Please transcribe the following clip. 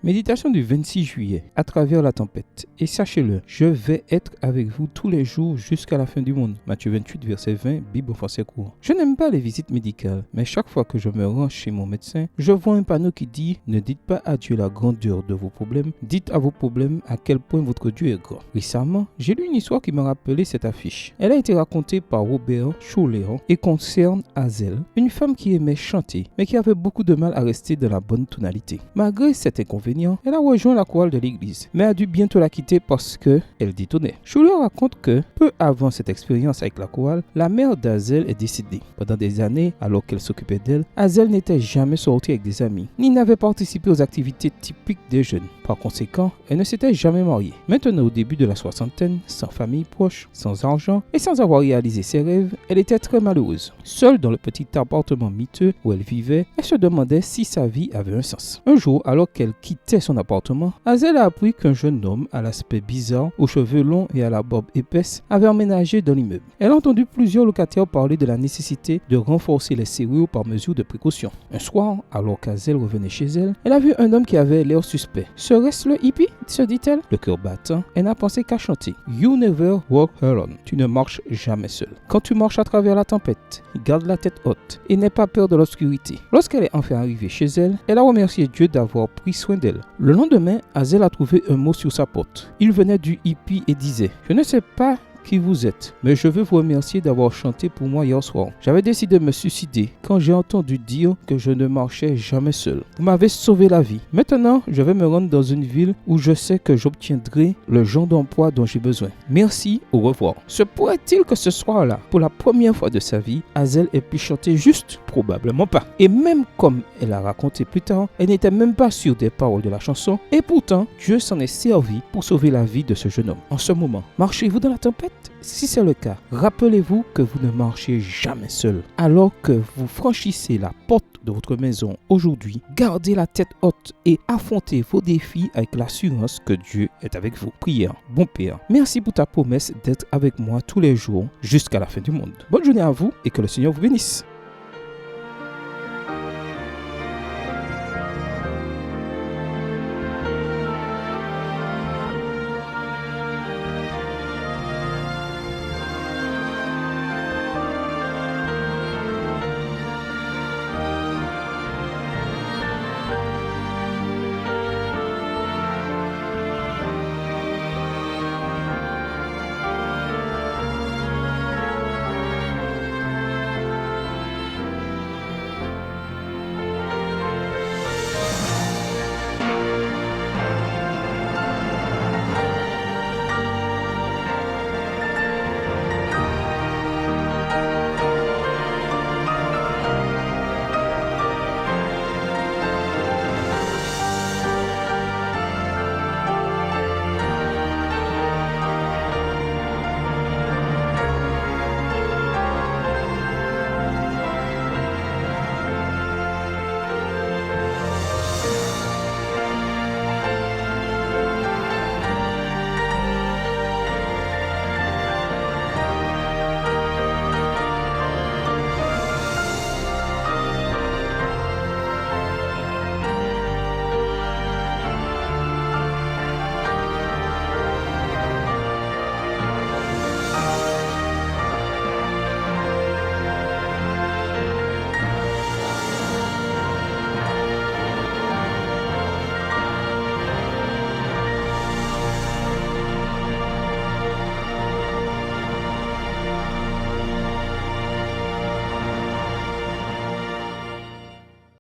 Méditation du 26 juillet, à travers la tempête. Et sachez-le, je vais être avec vous tous les jours jusqu'à la fin du monde. Matthieu 28, verset 20, Bible en français court. Je n'aime pas les visites médicales, mais chaque fois que je me rends chez mon médecin, je vois un panneau qui dit « Ne dites pas à Dieu la grandeur de vos problèmes, dites à vos problèmes à quel point votre Dieu est grand ». Récemment, j'ai lu une histoire qui m'a rappelé cette affiche. Elle a été racontée par Robert Schuller et concerne Hazel, une femme qui aimait chanter, mais qui avait beaucoup de mal à rester dans la bonne tonalité. Malgré cet inconvénient, elle a rejoint la chorale de l'église, mais a dû bientôt la quitter parce qu'elle détonnait. Schuller raconte que, peu avant cette expérience avec la chorale, la mère d'Hazel est décédée. Pendant des années, alors qu'elle s'occupait d'elle, Hazel n'était jamais sortie avec des amis, ni n'avait participé aux activités typiques des jeunes. Par conséquent, elle ne s'était jamais mariée. Maintenant, au début de la soixantaine, sans famille proche, sans argent et sans avoir réalisé ses rêves, elle était très malheureuse. Seule dans le petit appartement miteux où elle vivait, elle se demandait si sa vie avait un sens. Un jour, alors qu'elle quittait son appartement, Hazel a appris qu'un jeune homme à l'aspect bizarre, aux cheveux longs et à la barbe épaisse, avait emménagé dans l'immeuble. Elle a entendu plusieurs locataires parler de la nécessité de renforcer les serrures par mesure de précaution. Un soir, alors qu'Hazel revenait chez elle, elle a vu un homme qui avait l'air suspect. Serait-ce le hippie, se dit-elle? Le cœur battant, elle n'a pensé qu'à chanter. You never walk alone. Tu ne marches jamais seul. Quand tu marches à travers la tempête, garde la tête haute et n'aie pas peur de l'obscurité. Lorsqu'elle est enfin arrivée chez elle, elle a remercié Dieu d'avoir pris soin d'elle. Le lendemain, Hazel a trouvé un mot sur sa porte. Il venait du hippie et disait « Je ne sais pas qui vous êtes, mais je veux vous remercier d'avoir chanté pour moi hier soir. J'avais décidé de me suicider quand j'ai entendu dire que je ne marchais jamais seul. Vous m'avez sauvé la vie. Maintenant, je vais me rendre dans une ville où je sais que j'obtiendrai le genre d'emploi dont j'ai besoin. Merci, au revoir. » Se pourrait-il que ce soir-là, pour la première fois de sa vie, Hazel ait pu chanter juste? Probablement pas. Et même comme elle a raconté plus tard, elle n'était même pas sûre des paroles de la chanson, et pourtant, Dieu s'en est servi pour sauver la vie de ce jeune homme. En ce moment, marchez-vous dans la tempête? Si c'est le cas, rappelez-vous que vous ne marchez jamais seul. Alors que vous franchissez la porte de votre maison aujourd'hui, gardez la tête haute et affrontez vos défis avec l'assurance que Dieu est avec vous. Prière. Bon Père, merci pour ta promesse d'être avec moi tous les jours jusqu'à la fin du monde. Bonne journée à vous et que le Seigneur vous bénisse.